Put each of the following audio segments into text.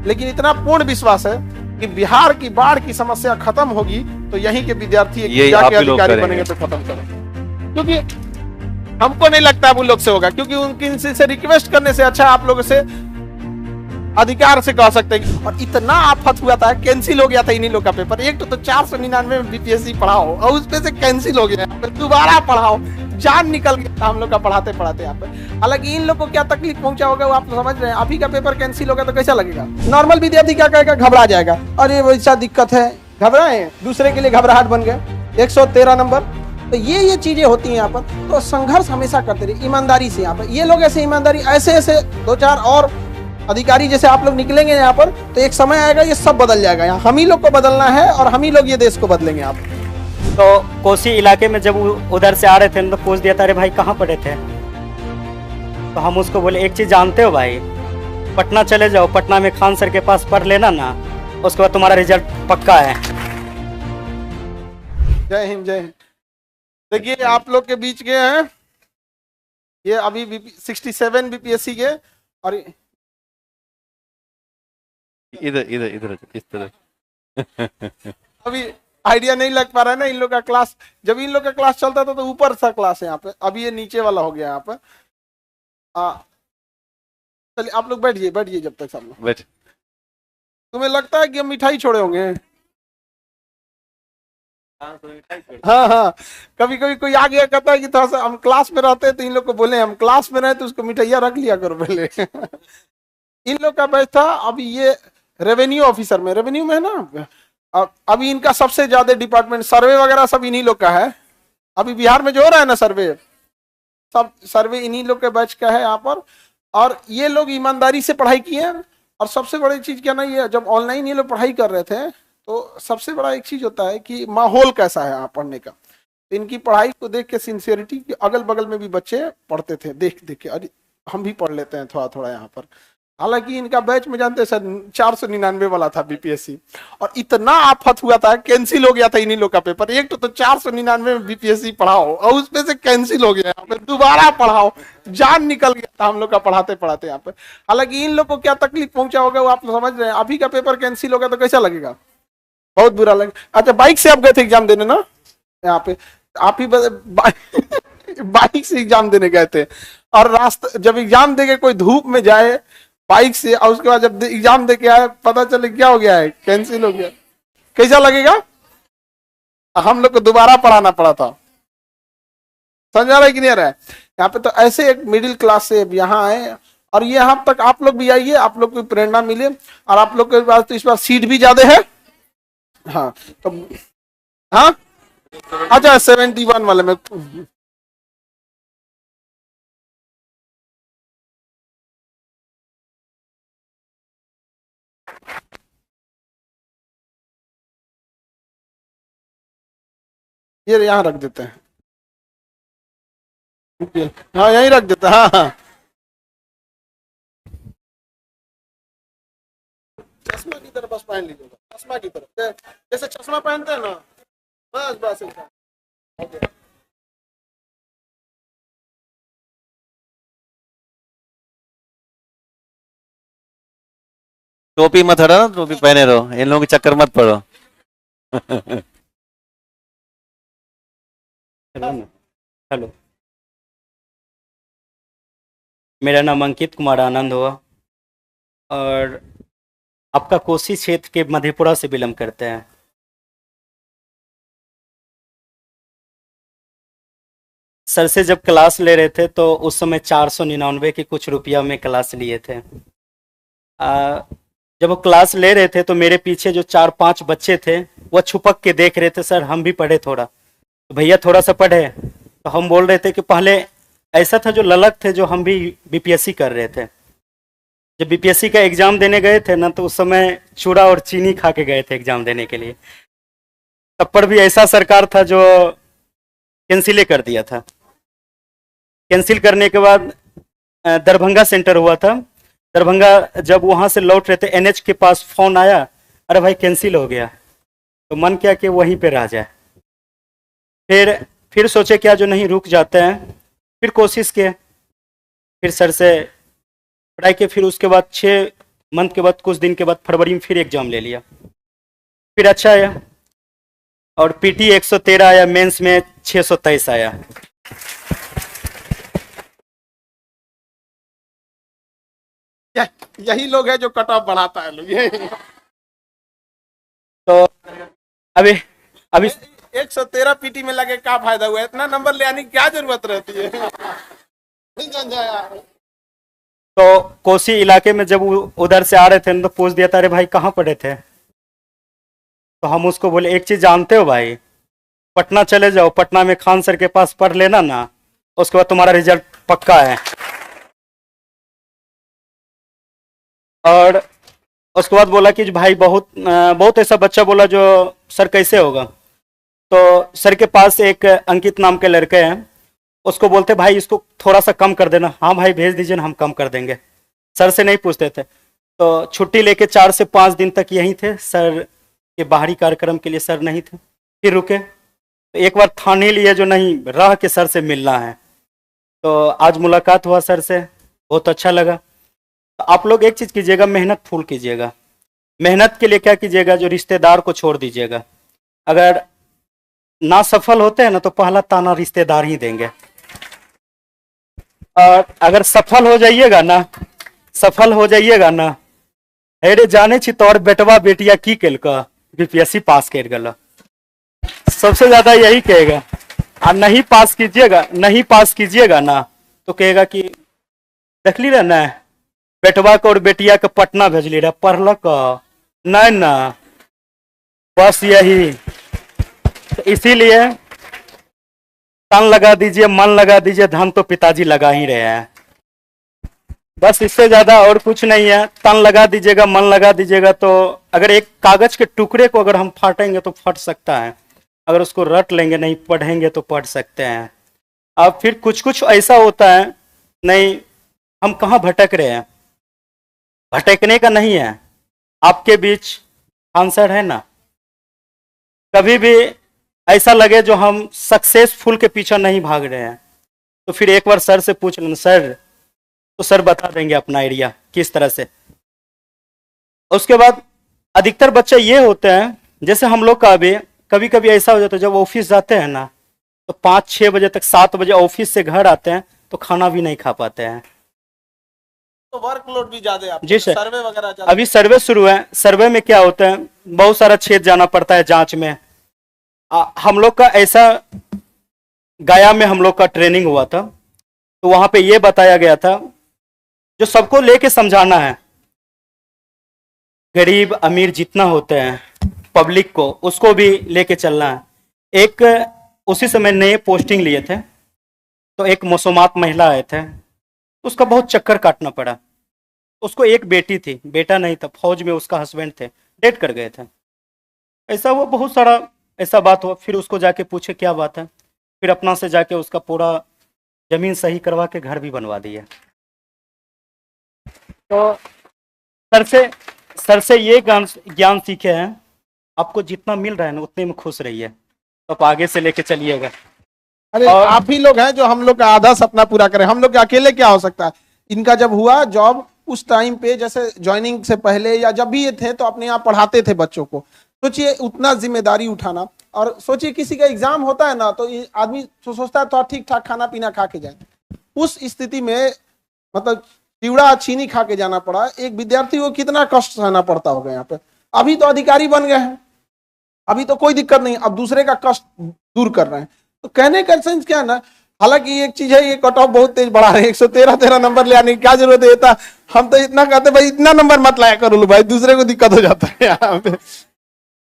लेकिन इतना पूर्ण विश्वास है कि बिहार की बाढ़ की समस्या खत्म होगी तो यहीं के विद्यार्थी जाके अधिकारी बनेंगे तो खत्म करें, क्योंकि हमको नहीं लगता वो लोग से होगा, क्योंकि उनकी से रिक्वेस्ट करने से अच्छा आप लोगों से अधिकार से कह सकते हैं। और इतना आफत हुआ था, कैंसिल हो गया था इन्हीं लोग का पेपर। एक तो 499 में बीपीएससी पढ़ाओ और उसपे से कैंसिल हो गया, दोबारा पढ़ाओ, जान निकल गया हम लोग का पढ़ाते पढ़ाते यहाँ पे। हालांकि इन लोग को क्या तकलीफ पहुंचा होगा वो आप समझ रहे हैं। अभी का पेपर कैंसिल होगा तो कैसा लगेगा? नॉर्मल विद्यार्थी क्या कहेगा? घबरा जाएगा, अरे वैसा दिक्कत है, घबराए, दूसरे के लिए घबराहट बन गए। 113 नंबर, तो ये चीजें होती हैं यहाँ पर। तो संघर्ष हमेशा करते रहिए ईमानदारी से। यहाँ पर ये लोग ऐसे ईमानदारी, ऐसे 2-4 और अधिकारी जैसे आप लोग निकलेंगे यहाँ पर तो एक समय आएगा ये सब बदल जाएगा। यहाँ हम ही लोग को बदलना है और हम ही लोग ये देश को बदलेंगे। आप तो कोसी इलाके में जब उधर से आ रहे थे तो पूछ दिया था, अरे भाई कहाँ पढ़े थे? तो हम उसको बोले एक चीज जानते हो भाई, पटना चले जाओ, पटना में खान सर के पास पढ़ लेना ना, उसके बाद तुम्हारा रिजल्ट पक्का है। जय हिंद, जय हिंद। देखिए आप लोग के बीच के हैं ये अभी 67 बीपीएससी के, और इधर इस तरह अभी आइडिया नहीं लग पा रहा है ना इन लोग का क्लास। जब इन लोग का क्लास चलता था तो ऊपर सा क्लास है यहाँ पे, अभी ये नीचे वाला हो गया यहाँ पे। चलिए आप लोग बैठिए जब तक सब लोग बैठ। तुम्हें लगता है कि हम मिठाई छोड़े होंगे? हाँ, कभी कभी कोई आ गया कहता है कि थोड़ा सा हम क्लास में रहते हैं तो इन लोग को बोले हम क्लास में रहे तो उसको मिठाइया रख लिया करो पहले। इन लोग का बैच था अभी ये रेवेन्यू ऑफिसर में, रेवेन्यू में है ना। अभी इनका सबसे ज्यादा डिपार्टमेंट सर्वे वगैरह सब इन्हीं लोग का है। अभी बिहार में जो हो रहा है ना सर्वे, सब सर्वे इन्हीं लोग के बैच का है यहाँ पर। और ये लोग ईमानदारी से पढ़ाई किए। और सबसे बड़ी चीज क्या ना, ये जब ऑनलाइन ये लोग पढ़ाई कर रहे थे तो सबसे बड़ा एक चीज होता है कि माहौल कैसा है यहाँ पढ़ने का। तो इनकी पढ़ाई को देख के सिंसियरिटी, अगल बगल में भी बच्चे पढ़ते थे, देख के अरे हम भी पढ़ लेते हैं थोड़ा थोड़ा यहाँ पर। हालांकि इनका बैच में जानते हैं सर 499 वाला था बीपीएससी, और इतना आफत हुआ था, कैंसिल हो गया था इन्हीं लोग का पेपर। एक तो 499 में बीपीएससी पढ़ाओ और उसपे से कैंसिल हो गया, यहाँ पे दोबारा पढ़ाओ, जान निकल गया था हम लोग का पढ़ाते पढ़ाते यहाँ पे। हालांकि इन लोग को क्या तकलीफ पहुंचा होगा वो आप समझ रहे हैं। अभी का पेपर कैंसिल होगा तो कैसा लगेगा? बहुत बुरा लगेगा। अच्छा, बाइक से आप गए थे एग्जाम देने ना यहाँ पे? आप ही बाइक से एग्जाम देने गए थे, और रास्ता जब एग्जाम दे के कोई धूप में जाए बाइक से, और उसके बाद जब एग्जाम दे के आए पता चले क्या हो गया है, कैंसिल हो गया, कैसा लगेगा? हम लोग को दोबारा पढ़ाना पड़ा था। समझ आ रहा है कि नहीं आ रहा है? यहाँ पे तो ऐसे एक मिडिल क्लास से यहाँ आए, और ये यहाँ तक आप लोग भी आइए, आप लोग को प्रेरणा मिले। और आप लोग के पास तो इस बार सीट भी ज्यादा है। हाँ तो हाँ, अच्छा 71 वाले में ये यहाँ रख देते हैं। हाँ यहीं रख देते हैं। हाँ, चश्मा की तरह बस पहन लीजिएगा, चश्मा की तरह, जैसे चश्मा पहनते हैं ना, बस ओके। टोपी मत हटाना, टोपी पहने रहो, इन लोगों के चक्कर मत पड़ो। हेलो, मेरा नाम अंकित कुमार आनंद हुआ, और आपका कोसी क्षेत्र के मधेपुरा से बिलोंग करते हैं। सर से जब क्लास ले रहे थे तो उस समय 499 के कुछ रुपया में क्लास लिए थे। जब वो क्लास ले रहे थे तो मेरे पीछे जो 4-5 बच्चे थे वो छुपक के देख रहे थे, सर हम भी पढ़े थोड़ा, तो भैया थोड़ा सा पढ़े। तो हम बोल रहे थे कि पहले ऐसा था जो ललक थे, जो हम भी बीपीएससी कर रहे थे। जब बीपीएससी का एग्जाम देने गए थे ना, तो उस समय चूड़ा और चीनी खा के गए थे एग्जाम देने के लिए। तब पर भी ऐसा सरकार था जो कैंसिल कर दिया था। कैंसिल करने के बाद दरभंगा सेंटर हुआ था। दरभंगा जब वहां से लौट रहे थे, एनएच के पास फोन आया, अरे भाई कैंसिल हो गया। तो मन किया कि वहीं पे रह जाए। फिर सोचे क्या जो नहीं रुक जाते हैं, फिर कोशिश किए, फिर सर से पढ़ाई के, फिर उसके बाद मंथ के बाद कुछ दिन के बाद फरवरी में फिर एग्जाम ले लिया, फिर अच्छा आया और पीटी 113 आया, मेंस में 623 आया। यही लोग है जो कट ऑफ बढ़ाता है लोग, ये तो अभी अभी 113 पीटी में लगे क्या फायदा हुआ, इतना नंबर ले आने की क्या जरूरत रहती है। नहीं समझा यार। तो कोसी इलाके में जब उधर से आ रहे थे तो पूछ दिया था, अरे भाई कहाँ पढ़े थे? तो हम उसको बोले एक चीज जानते हो भाई, पटना चले जाओ, पटना में खान सर के पास पढ़ लेना ना, उसके बाद तुम्हारा रिजल्ट पक्का है। और उसके बाद बोला कि भाई बहुत ऐसा बच्चा बोला जो सर कैसे होगा, तो सर के पास एक अंकित नाम के लड़के हैं, उसको बोलते भाई इसको थोड़ा सा कम कर देना। हाँ भाई भेज दीजिए ना, हम कम कर देंगे। सर से नहीं पूछते थे। तो छुट्टी लेके 4 से 5 दिन तक यहीं थे, सर के बाहरी कार्यक्रम के लिए सर नहीं थे, फिर रुके। तो एक बार ठान ही लिए जो नहीं रह के सर से मिलना है, तो आज मुलाकात हुआ सर से, बहुत अच्छा लगा। तो आप लोग एक चीज कीजिएगा, मेहनत फुल कीजिएगा। मेहनत के लिए क्या कीजिएगा, जो रिश्तेदार को छोड़ दीजिएगा। अगर ना सफल होते हैं ना तो पहला ताना रिश्तेदार ही देंगे, और अगर सफल हो जाइएगा ना, अरे जाने छी तोर बेटवा बेटिया की केलका, बीपीएससी पास कर गला, सबसे ज्यादा यही कहेगा। और नहीं पास कीजिएगा ना तो कहेगा कि देखली रहे ना बेटवा को और बेटिया के पटना भेजली रहे, पढ़लक नहीं ना, बस यही। तो इसीलिए तन लगा दीजिए, मन लगा दीजिए, धन तो पिताजी लगा ही रहे हैं। बस इससे ज्यादा और कुछ नहीं है। तन लगा दीजिएगा, मन लगा दीजिएगा। तो अगर एक कागज के टुकड़े को अगर हम फाटेंगे तो फट सकता है, अगर उसको रट लेंगे, नहीं पढ़ेंगे तो पढ़ सकते हैं। अब फिर कुछ कुछ ऐसा होता है, नहीं हम कहाँ भटक रहे हैं, भटकने का नहीं है। आपके बीच आंसर है ना, कभी भी ऐसा लगे जो हम सक्सेसफुल के पीछे नहीं भाग रहे हैं, तो फिर एक बार सर से पूछ लेना, सर, तो सर बता देंगे अपना एरिया किस तरह से। उसके बाद अधिकतर बच्चे ये होते हैं, जैसे हम लोग का अभी कभी कभी ऐसा हो जाता है, जब ऑफिस जाते हैं ना तो 5-6 बजे तक, 7 बजे ऑफिस से घर आते हैं तो खाना भी नहीं खा पाते हैं। तो वर्कलोड भी ज्यादा है, जी सर। सर्वे वगैरह ज्यादा। अभी सर्वे शुरू है, सर्वे में क्या होता है, बहुत सारा क्षेत्र जाना पड़ता है जांच में। हम लोग का ऐसा, गया में हम लोग का ट्रेनिंग हुआ था, तो वहां पे ये बताया गया था, जो सबको लेके समझाना है, गरीब अमीर जितना होते हैं पब्लिक को, उसको भी लेके चलना है। एक उसी समय नए पोस्टिंग लिए थे, तो एक मौसमात महिला आए थे, उसका बहुत चक्कर काटना पड़ा। उसको एक बेटी थी, बेटा नहीं था, फौज में उसका हस्बैंड थे, डेथ कर गए थे। ऐसा वो बहुत सारा ऐसा बात हुआ। फिर उसको जाके पूछे क्या बात है, फिर अपना से जाके उसका पूरा जमीन सही करवा के घर भी बनवा दिया। तो सर से ये ज्ञान सीखे हैं, आपको जितना मिल रहा है ना उतने में खुश रहिए, तो आप आगे से लेके चलिएगा। अरे आप ही लोग हैं जो हम लोग का आधा सपना पूरा करें। हम लोग के अकेले क्या हो सकता है। इनका जब हुआ जॉब, उस टाइम पे जैसे ज्वाइनिंग से पहले या जब भी ये थे तो अपने यहाँ पढ़ाते थे बच्चों को। सोचिए उतना जिम्मेदारी उठाना, और सोचिए किसी का एग्जाम होता है ना तो आदमी सोचता है तो ठीक ठाक खाना पीना खा के जाए, उस स्थिति में मतलब चिवड़ा चीनी खा के जाना पड़ा। एक विद्यार्थी को कितना कष्ट सहना पड़ता होगा यहाँ पे। अभी तो अधिकारी बन गए हैं, अभी तो कोई दिक्कत नहीं, अब दूसरे का कष्ट दूर कर रहे हैं। तो कहने का सेंस क्या है ना, हालांकि एक चीज है, ये कट ऑफ बहुत तेज बढ़ा रहे हैं, 113 नंबर ले आने की क्या जरूरत है। था हम तो इतना कहते भाई इतना नंबर मत लाया करो भाई, दूसरे को दिक्कत हो जाता है यहाँ पे।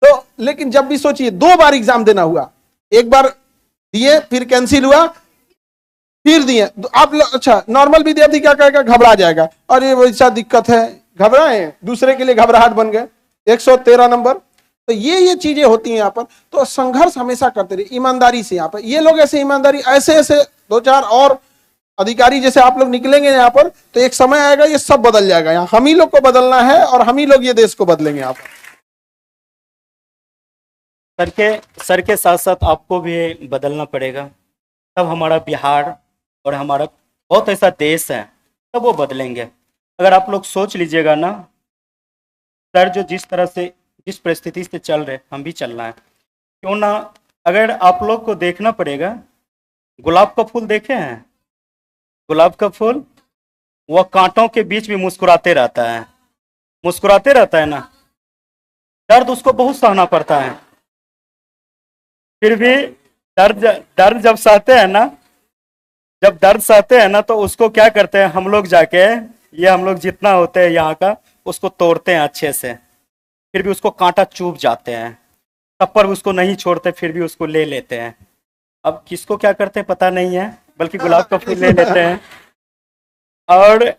तो लेकिन जब भी सोचिए 2 बार एग्जाम देना हुआ, एक बार दिए फिर कैंसिल हुआ, फिर दिए। तो आप अच्छा नॉर्मल विद्यार्थी क्या कहेगा, घबरा जाएगा, और ये वैसा दिक्कत है, घबराए, दूसरे के लिए घबराहट बन गए। 113 नंबर, तो ये चीजें होती हैं यहाँ पर। तो संघर्ष हमेशा करते रहिए ईमानदारी से। यहाँ पर ये लोग ऐसे ईमानदारी, ऐसे 2-4 और अधिकारी जैसे आप लोग निकलेंगे यहाँ पर, तो एक समय आएगा ये सब बदल जाएगा। यहाँ हम ही लोग को बदलना है, और हम ही लोग ये देश को बदलेंगे। यहाँ पर सर के साथ साथ आपको भी बदलना पड़ेगा, तब हमारा बिहार और हमारा बहुत ऐसा देश है, तब वो बदलेंगे। अगर आप लोग सोच लीजिएगा ना, सर जो जिस तरह से जिस परिस्थिति से चल रहे हम भी चलना है, क्यों ना। अगर आप लोग को देखना पड़ेगा, गुलाब का फूल देखे हैं? गुलाब का फूल वह कांटों के बीच भी मुस्कुराते रहता है, मुस्कुराते रहता है ना। दर्द उसको बहुत सहना पड़ता है, फिर भी दर्द जब सहते हैं ना, जब दर्द सहते हैं ना, तो उसको क्या करते हैं हम लोग जाके, ये हम लोग जितना होते हैं यहाँ का, उसको तोड़ते हैं अच्छे से, फिर भी उसको कांटा चुभ जाते हैं, तब पर उसको नहीं छोड़ते, फिर भी उसको ले लेते हैं। अब किसको क्या करते हैं पता नहीं है, बल्कि गुलाब का फूल ले लेते हैं। और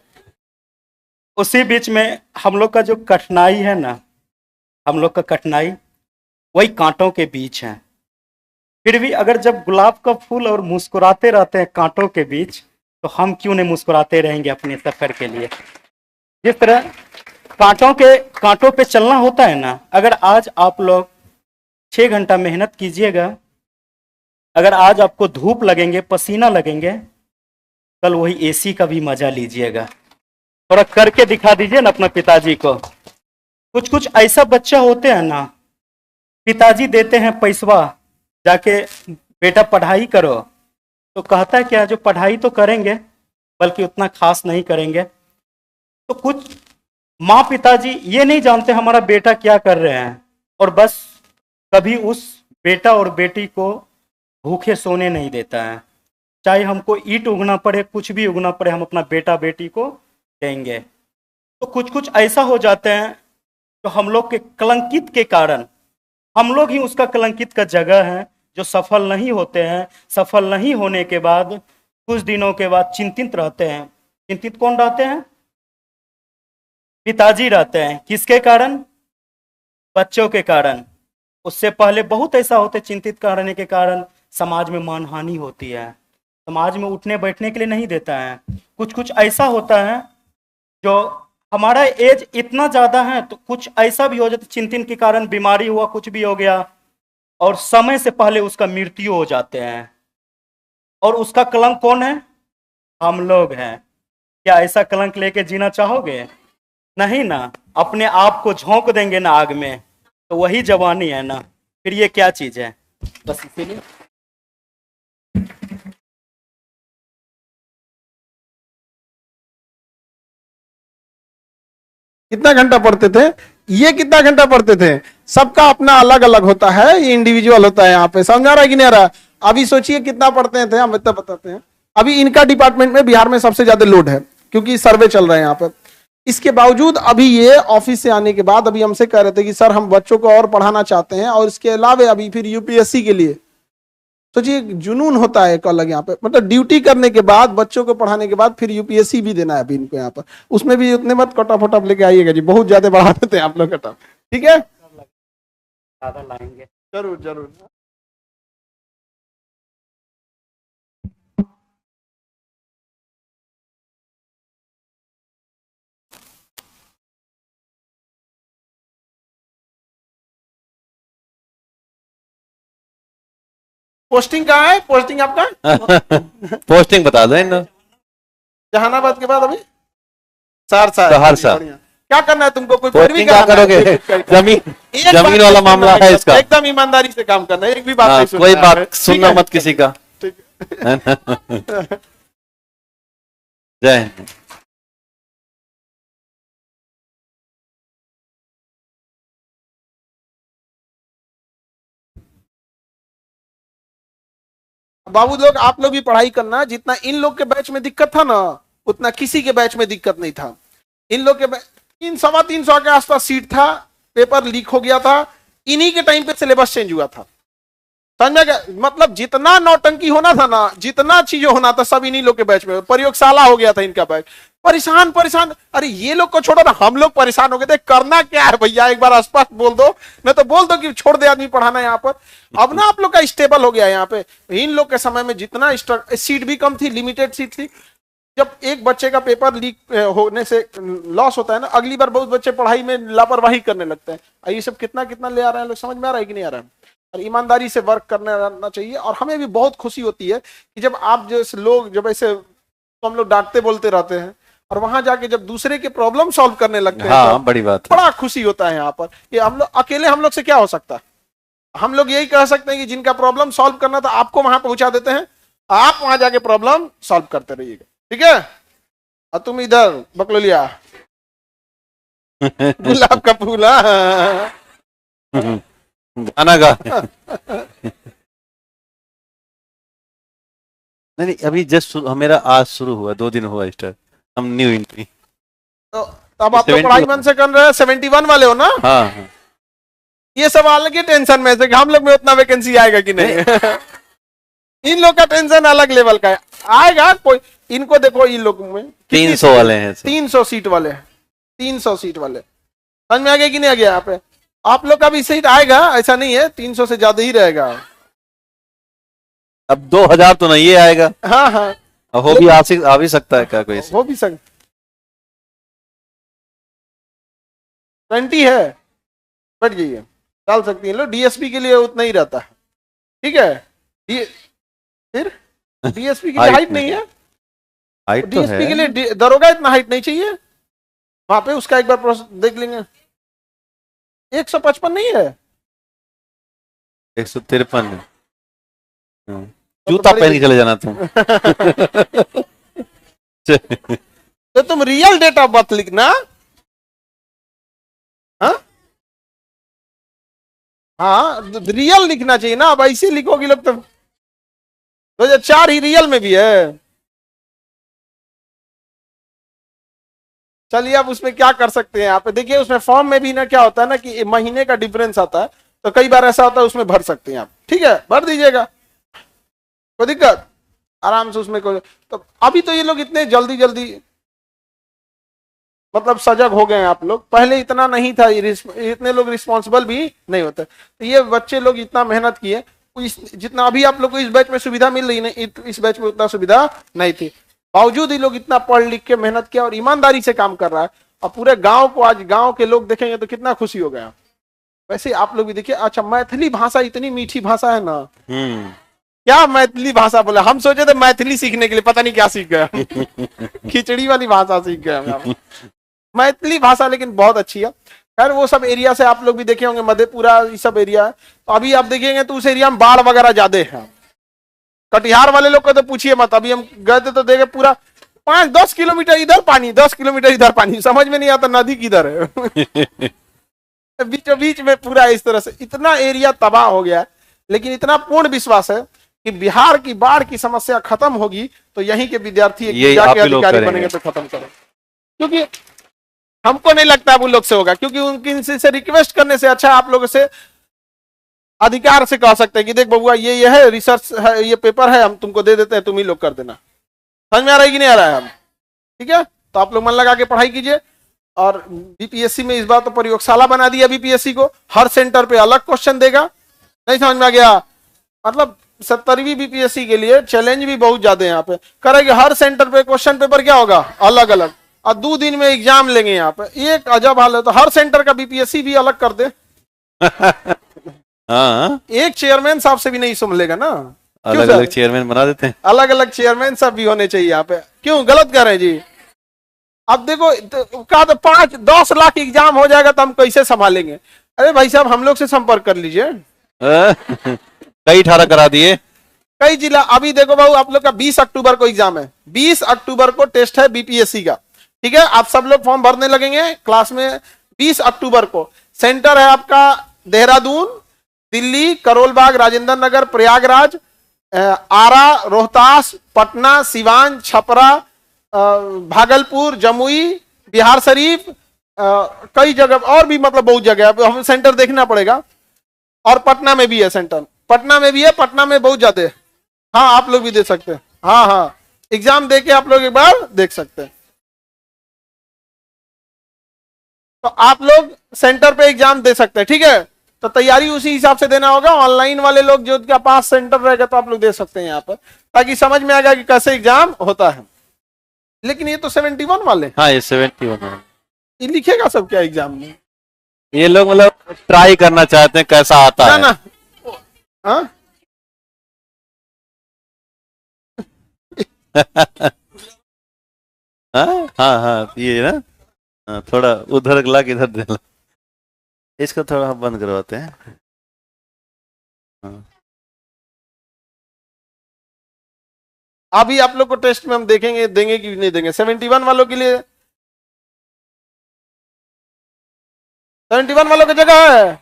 उसी बीच में हम लोग का जो कठिनाई है ना, हम लोग का कठिनाई वही कांटों के बीच है। फिर भी अगर जब गुलाब का फूल और मुस्कुराते रहते हैं कांटों के बीच, तो हम क्यों नहीं मुस्कुराते रहेंगे अपने सफर के लिए। जिस तरह कांटों पे चलना होता है ना, अगर आज आप लोग 6 घंटा मेहनत कीजिएगा, अगर आज आपको धूप लगेंगे, पसीना लगेंगे, कल वही एसी का भी मजा लीजिएगा। थोड़ा करके दिखा दीजिए ना अपना पिताजी को। कुछ कुछ ऐसा बच्चा होते हैं ना, पिताजी देते हैं पैसवा, जाके बेटा पढ़ाई करो, तो कहता है क्या, जो पढ़ाई तो करेंगे बल्कि उतना खास नहीं करेंगे। तो कुछ माँ पिताजी ये नहीं जानते हमारा बेटा क्या कर रहे हैं, और बस कभी उस बेटा और बेटी को भूखे सोने नहीं देता है। चाहे हमको ईंट उगना पड़े, कुछ भी उगना पड़े, हम अपना बेटा बेटी को देंगे। तो कुछ कुछ ऐसा हो जाते हैं तो हम लोग के कलंकित के कारण, हम लोग ही उसका कलंकित का जगह है, जो सफल नहीं होते हैं। सफल नहीं होने के बाद कुछ दिनों के बाद चिंतित रहते हैं। चिंतित कौन रहते हैं? पिताजी रहते हैं। किसके कारण? बच्चों के कारण। उससे पहले बहुत ऐसा होते चिंतित करने के कारण समाज में मानहानि होती है, समाज में उठने बैठने के लिए नहीं देता है। कुछ कुछ ऐसा होता है जो हमारा एज इतना ज्यादा है, तो कुछ ऐसा भी हो जाता, चिंतन के कारण बीमारी हुआ, कुछ भी हो गया, और समय से पहले उसका मृत्यु हो जाते हैं। और उसका कलंक कौन है? हम लोग हैं। क्या ऐसा कलंक लेके जीना चाहोगे? नहीं ना। अपने आप को झोंक देंगे ना आग में, तो वही जवानी है ना। फिर ये क्या चीज है? बस इसीलिए कितना घंटा पढ़ते थे? ये कितना घंटा पढ़ते थे? सबका अपना अलग अलग होता है, ये इंडिविजुअल होता है। यहाँ पे समझा रहा है कि नहीं आ रहा? अभी सोचिए कितना पढ़ते थे, हम इतना बताते हैं। अभी इनका डिपार्टमेंट में बिहार में सबसे ज्यादा लोड है, क्योंकि सर्वे चल रहे हैं यहाँ पे। इसके बावजूद अभी ये ऑफिस से आने के बाद अभी हमसे कह रहे थे कि सर हम बच्चों को और पढ़ाना चाहते हैं, और इसके अलावा अभी फिर यूपीएससी के लिए। सोचिए जुनून होता है एक अलग यहाँ पे, मतलब ड्यूटी करने के बाद, बच्चों को पढ़ाने के बाद फिर यूपीएससी भी देना है अभी इनको यहाँ पर। उसमें भी उतने मत कटऑफ वटऑफ लेके आइएगा जी, बहुत ज्यादा बढ़ा देते हैं आप लोग कटऑफ। ठीक है, ज्यादा लाएंगे। जरूर जरूर। पोस्टिंग कहाँ है? पोस्टिंग आपका पोस्टिंग बता दो इन। जहानाबाद के बाद अभी सहरसा। सहरसा। क्या करना है तुमको? कोई पोस्टिंग क्या करोगे? जमीन वाला मामला है इसका। एकदम ईमानदारी से काम करना है, एक भी बात नहीं सुनना कोई है। बात सुनना मत किसी का। ठीक है। जय हिंद। बाबू लोग, आप लोग भी पढ़ाई करना। जितना इन लोग के बैच में दिक्कत था ना, उतना किसी के बैच में दिक्कत नहीं था। इन लोग के 300 के आसपास सीट था, पेपर लीक हो गया था, इन्हीं के टाइम पे सिलेबस चेंज हुआ था। समझ गया? मतलब जितना नौटंकी होना था ना, जितना चीजें होना था, सब इन्हीं लोग के बैच में। प्रयोगशाला हो गया था इनका बैच। परेशान परेशान, अरे ये लोग को छोड़ो ना, हम लोग परेशान हो गए थे। करना क्या है भैया, एक बार स्पष्ट बोल दो, मैं तो बोल दो कि छोड़ दे आदमी पढ़ाना यहाँ पर। अब ना आप लोग का स्टेबल हो गया यहाँ पे। इन लोग के समय में जितना सीट भी कम थी, लिमिटेड सीट थी। जब एक बच्चे का पेपर लीक होने से लॉस होता है ना, अगली बार बहुत बच्चे पढ़ाई में लापरवाही करने लगते हैं। ये सब कितना कितना ले आ रहे हैं लोग, समझ में आ रहा है कि नहीं आ रहा है? और ईमानदारी से वर्क करना चाहिए। और हमें भी बहुत खुशी होती है कि जब आप जैसे लोग, जब ऐसे तो हम लोग डांटते बोलते रहते हैं, और वहां जाके जब दूसरे के प्रॉब्लम सॉल्व करने लगते हैं हाँ तो बड़ी बात है। बड़ा खुशी होता है यहाँ पर कि हम लोग अकेले, हम लोग से क्या हो सकता है। हम लोग यही कह सकते हैं कि जिनका प्रॉब्लम सॉल्व करना था आपको वहां पहुंचा देते हैं, आप वहां जाके प्रॉब्लम सॉल्व करते रहिएगा, ठीक है। और तुम इधर बकलोलिया गुलाब का फूल। हाँ। गाना गा। नहीं अभी जस्ट मेरा आज शुरू हुआ, 2 दिन हुआ स्टार्ट, हम न्यू एंट्री। तो अब आप लोग 71 पढ़ाई मन से कर रहे हैं, 71 वाले हो ना। हाँ हाँ ये सवाल की टेंशन में से कि हम लोग में उतना वैकेंसी आएगा कि नहीं। इन लोग का टेंशन अलग लेवल का है, आएगा कोई। इनको देखो, इन लोग में 300 वाले हैं। 300 सीट वाले हैं, 300 सीट वाले। समझ में आ गया कि नहीं आ गया। यहाँ पे आप लोग का भी सीट आएगा, ऐसा नहीं है, 300 से ज्यादा ही रहेगा। अब 2000 तो नहीं आएगा। हाँ हाँ, अब हो भी आ भी सकता है क्या कोई? हो भी सकता। 20 है, बढ़ जाइए, डाल सकती है लोग। डीएसपी के लिए उतना ही रहता है, ठीक है। फिर डीएसपी के लिए हाइट नहीं है, हाइट तो डीएसपी के है। लिए दरोगा इतना हाइट नहीं चाहिए। वहां पे उसका एक बार प्रोसेस देख लेंगे। 155 नहीं है, 153 है। जूता पहन के चले जाना तुम। तो तुम रियल डेट ऑफ बर्थ लिखना। हाँ हाँ, रियल लिखना चाहिए ना। अब ऐसे लिखोगी लोग तो 2004 ही रियल में भी है। चलिए, अब उसमें क्या कर सकते हैं। यहाँ पे देखिए, उसमें फॉर्म में भी ना क्या होता है ना कि महीने का डिफरेंस आता है, तो कई बार ऐसा होता है उसमें भर सकते हैं आप, ठीक है, भर दीजिएगा, कोई दिक्कत, आराम से उसमें कोई। तो अभी तो ये लोग इतने जल्दी जल्दी मतलब सजग हो गए हैं आप लोग, पहले इतना नहीं था, इतने लोग रिस्पॉन्सिबल भी नहीं होते। तो ये बच्चे लोग इतना मेहनत किए, जितना अभी आप लोग को इस बैच में सुविधा मिल रही नहीं, इस बैच में उतना सुविधा नहीं थी। बावजूद ये लोग इतना पढ़ लिख के मेहनत किया और ईमानदारी से काम कर रहा है। और पूरे गांव को, आज गांव के लोग देखेंगे तो कितना खुशी हो गया। वैसे आप लोग भी देखिए। अच्छा, मैथिली भाषा इतनी मीठी भाषा है ना। क्या मैथिली भाषा बोला, हम सोचे थे मैथिली सीखने के लिए, पता नहीं क्या सीख गया। खिचड़ी वाली भाषा सीख गया। मैथिली भाषा लेकिन बहुत अच्छी है। खैर, वो सब एरिया से आप लोग भी देखे होंगे, मधेपुरा ये सब एरिया है। तो अभी आप देखेंगे तो उस एरिया में बाढ़ वगैरह ज्यादा है। कटिहार वाले लोग को तो पूछिए मत। अभी हम गए थे तो देखे पूरा 5-10 किलोमीटर इधर पानी, 10 किलोमीटर इधर पानी, समझ में नहीं आता नदी किधर है। बीचों बीच में पूरा इस तरह से इतना एरिया तबाह हो गया। लेकिन इतना पूर्ण विश्वास है कि बिहार की बाढ़ की समस्या खत्म होगी तो यहीं के विद्यार्थी जाके अधिकारी बनेंगे तो खत्म करें। क्योंकि हमको नहीं लगता अब उन लोग से होगा, क्योंकि उनकी से रिक्वेस्ट करने से अच्छा आप लोगों से अधिकार से कह सकते हैं कि देख बबुआ, ये है रिसर्च है, ये पेपर है, हम तुमको दे देते हैं, तुम ही लोग कर देना। समझ में आ रहा है कि नहीं आ रहा है? हम ठीक है, तो आप लोग मन लगा के पढ़ाई कीजिए। और बीपीएससी में इस बार तो प्रयोगशाला बना दिया बीपीएससी को, हर सेंटर पे अलग क्वेश्चन देगा। नहीं समझ में आ गया? मतलब 70वीं बीपीएससी के लिए चैलेंज भी बहुत ज्यादा है। यहाँ पे करेंगे हर सेंटर पे क्वेश्चन पेपर क्या होगा, अलग अलग, और 2 दिन में एग्जाम लेंगे। यहाँ पे एक अजब हाल है। तो हर सेंटर का बीपीएससी भी अलग कर दे। हाँ, एक चेयरमैन साहब से भी नहीं संभलेगा ना। अलग अलग चेयरमैन बना देते हैं। अलग अलग चेयरमैन सब भी होने चाहिए यहाँ पे। क्यों गलत कर रहे हैं जी? अब देखो, कहा तो 5-10 लाख एग्जाम हो जाएगा तो हम कैसे संभालेंगे? अरे भाई साहब, हम लोग से संपर्क कर लीजिए। कई 18 करा दिए, कई जिला। अभी देखो बाबू, आप लोग का 20 अक्टूबर को एग्जाम है, 20 अक्टूबर को टेस्ट है बीपीएससी का, ठीक है। आप सब लोग फॉर्म भरने लगेंगे क्लास में। 20 अक्टूबर को सेंटर है आपका देहरादून, दिल्ली, करोलबाग, राजेंद्र नगर, प्रयागराज, आरा, रोहतास, पटना, सिवान, छपरा, भागलपुर, जमुई, बिहार शरीफ, कई जगह और भी, मतलब बहुत जगह हमें सेंटर देखना पड़ेगा। और पटना में भी है सेंटर, पटना में भी है, पटना में बहुत ज्यादा है। हाँ, आप लोग भी दे सकते हैं। हाँ हाँ, एग्जाम देके आप लोग एक बार देख सकते हैं। तो आप लोग सेंटर पे एग्जाम दे सकते हैं, ठीक है। तो तैयारी उसी हिसाब से देना होगा। ऑनलाइन वाले लोग जो उनका पास सेंटर रहेगा तो आप लोग दे सकते हैं यहाँ पर, ताकि समझ में आ जाए कि कैसे एग्जाम होता है। लेकिन ये तो 71 वाले, हाँ ये 71 है। ये लिखेगा सब क्या एग्जाम में? ये लोग मतलब ट्राई करना चाहते हैं कैसा आता ना है। ना, हाँ हाँ हाँ हाँ, ये ना, हाँ, थोड़ा उधर ला के इधर देना, इसको थोड़ा हम बंद करवाते हैं। हाँ। अभी आप लोग को टेस्ट में हम देखेंगे, देंगे कि नहीं देंगे। 71 वालों के लिए, 71 वालों की जगह है।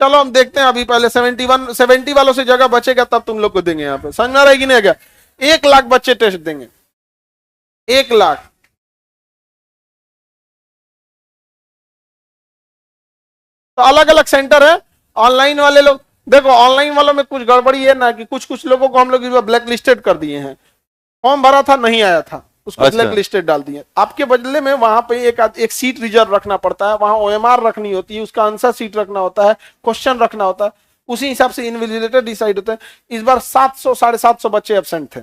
चलो हम देखते हैं अभी, पहले 70 वालों से जगह बचेगा तब तुम लोग को देंगे। यहाँ पे समझ में आ रहा है कि नहीं? क्या 1 लाख बच्चे टेस्ट देंगे? 1 लाख। तो अलग अलग सेंटर है। ऑनलाइन वाले लोग देखो, ऑनलाइन वालों में कुछ गड़बड़ी है ना, कि कुछ कुछ लोगों को हम लोग ब्लैक लिस्टेड कर दिए हैं। फॉर्म भरा था, नहीं आया था, उसको अच्छा। ब्लैक लिस्टेड डाल दिए। आपके बदले में वहां पे एक सीट रिजर्व रखना पड़ता है, वहां ओएमआर रखनी होती है, उसका आंसर सीट रखना होता है, क्वेश्चन रखना होता है, उसी हिसाब से इन्विजिलेटर डिसाइड होता है। इस बार 700 750 बच्चे एब्सेंट थे।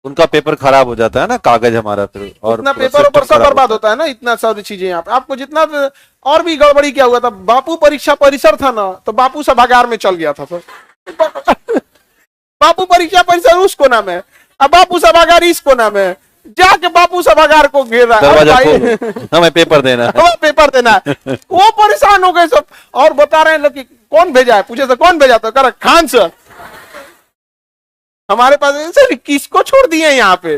उनका पेपर खराब हो जाता है ना, कागज हमारा फिर, और इतना पूरा पेपर ऊपर system सब खराब बर्बाद होता है ना, इतना सारी चीजें यहाँ पे। आपको जितना और भी गड़बड़ी क्या हुआ था, बापू परीक्षा परिसर था ना, तो बापू सभागार में चल गया था सर। बापू परीक्षा परिसर उस कोना में, अब बापू सभागार इस कोना में, जाके बापू सभागार को घेर रहा है। दरवाजा अरे भाई, खोलो, हमें पेपर देना है। हमें पेपर देना है। वो परेशान हो गए सब, और बता रहे हैं लोग कि कौन भेजा है, पूछे तो कौन भेजा, तो कर खान सर हमारे पास। सर किसको छोड़ दिए यहाँ पे?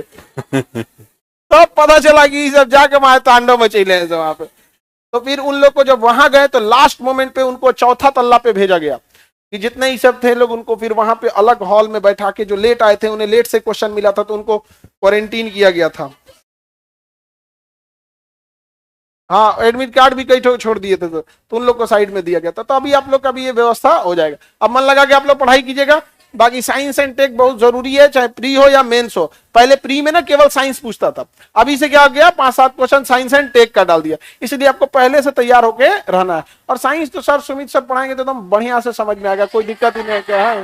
तब पता चला कि ये सब जाके वहां तांडव में चले हैं वहां पे। तो फिर उन लोग को जब वहां गए तो लास्ट मोमेंट पे उनको चौथा तल्ला पे भेजा गया, कि जितने ही सब थे लोग, उनको फिर वहां पे अलग हॉल में बैठा के, जो लेट आए थे उन्हें लेट से क्वेश्चन मिला था तो उनको क्वारंटीन किया गया था। हाँ, एडमिट कार्ड भी कई छोड़ दिए थे, तो उन लोग को साइड में दिया गया था। तो अभी आप लोग का भी ये व्यवस्था हो जाएगा। अब मन लगा कि आप लोग पढ़ाई कीजिएगा। बाकी साइंस एंड टेक बहुत जरूरी है, चाहे प्री हो या मेंस हो। पहले प्री में ना केवल साइंस पूछता था, अभी से क्या हो गया, 5-7 क्वेश्चन साइंस एंड टेक का डाल दिया। इसलिए आपको पहले से तैयार होके रहना है। और साइंस तो सर सुमित सर पढ़ाएंगे तो एकदम बढ़िया से समझ में आएगा, कोई दिक्कत ही नहीं है। क्या है,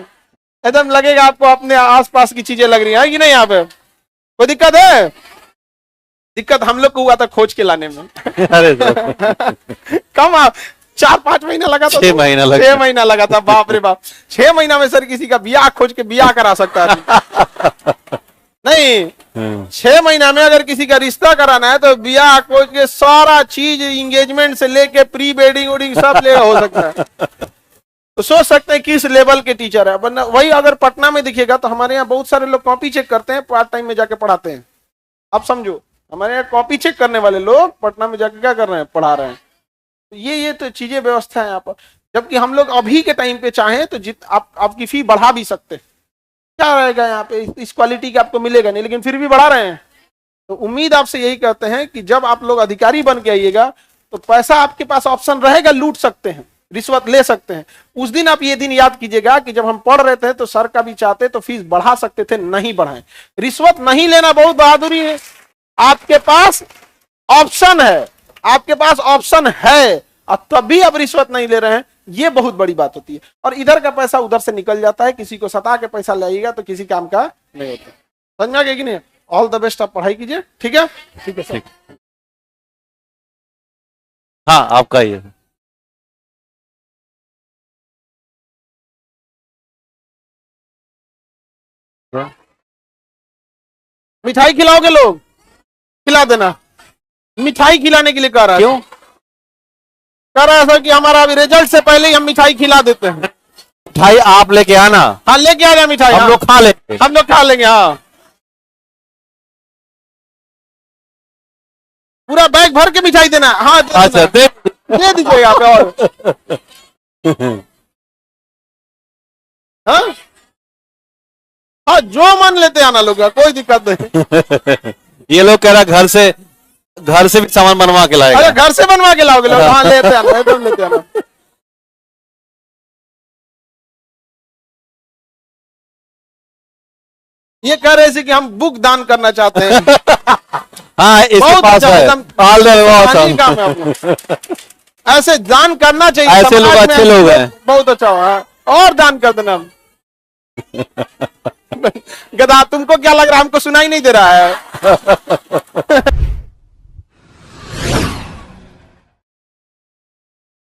एकदम लगेगा आपको अपने आसपास की चीजें लग रही है कि नहीं? यहाँ पे कोई दिक्कत है? दिक्कत हम लोग को हुआ था खोज के लाने में। अरे कम 4-5 महीना लगा था। 6 महीना लगा। 6 महीना लगा था, बाप रे बाप। 6 महीना में सर किसी का ब्याह खोज के ब्याह करा सकता है नहीं? 6 महीना में अगर किसी का रिश्ता कराना है तो ब्याह खोज के सारा चीज, इंगेजमेंट से लेके प्री वेडिंग वेडिंग सब ले हो सकता है। तो सोच सकते हैं किस लेवल के टीचर है। वरना वही अगर पटना में दिखेगा तो हमारे यहाँ बहुत सारे लोग कॉपी चेक करते हैं, पार्ट टाइम में जाके पढ़ाते हैं। अब समझो, हमारे यहाँ कॉपी चेक करने वाले लोग पटना में जाके क्या कर रहे हैं, पढ़ा रहे हैं। ये तो चीजें व्यवस्था है यहाँ पर। जबकि हम लोग अभी के टाइम पे चाहें तो आपकी फी बढ़ा भी सकते हैं। क्या रहेगा यहाँ पे, इस क्वालिटी का आपको मिलेगा नहीं, लेकिन फिर भी बढ़ा रहे हैं। तो उम्मीद आपसे यही करते हैं कि जब आप लोग अधिकारी बन के आइएगा तो पैसा आपके पास ऑप्शन रहेगा, लूट सकते हैं, रिश्वत ले सकते हैं। उस दिन आप ये दिन याद कीजिएगा कि जब हम पढ़ रहे थे तो सर का भी चाहते तो फीस बढ़ा सकते थे, नहीं बढ़ाएं। रिश्वत नहीं लेना बहुत बहादुरी है। आपके पास ऑप्शन है, आपके पास ऑप्शन है, और तब भी आप रिश्वत नहीं ले रहे हैं, ये बहुत बड़ी बात होती है। और इधर का पैसा उधर से निकल जाता है, किसी को सता के पैसा लाइएगा तो किसी काम का नहीं होता। समझ में आ गया कि नहीं? ऑल द बेस्ट, आप पढ़ाई कीजिए। ठीक है, ठीक है सर। हाँ, आपका ही है। मिठाई खिलाओगे लोग? खिला देना। मिठाई खिलाने के लिए कह रहा है। क्यों? कह रहा है सर कि हमारा अभी रिजल्ट से पहले ही हम मिठाई खिला देते हैं। मिठाई आप लेके आना, हाँ, लेके आ जाए मिठाई, हम लोग खा लेंगे। हम लोग खा लेंगे। हाँ, पूरा बैग भर के मिठाई देना। हाँ, अच्छा, दे दीजिएगा आप। और हाँ हाँ, जो मन लेते आना लोग, कोई दिक्कत नहीं। ये लोग कह रहा घर से भी सामान बनवा के लाएगा। अरे घर से बनवा के लाओगे लोग? हाँ, लेते आना, एकदम लेते आना। ये कह रहे थे कि हम बुक दान करना चाहते हैं। हाँ, इसके बहुत पास अच्छा, है। एकदम All the way, सामान्य awesome। काम है अपना। ऐसे दान करना चाहिए। ऐसे लोग समाज में अच्छे लोग हैं। बहुत अच्छा हुआ। और दान कर देना। गधा, तुमको क्या लग रहा है, हमको सुनाई नहीं दे रहा है?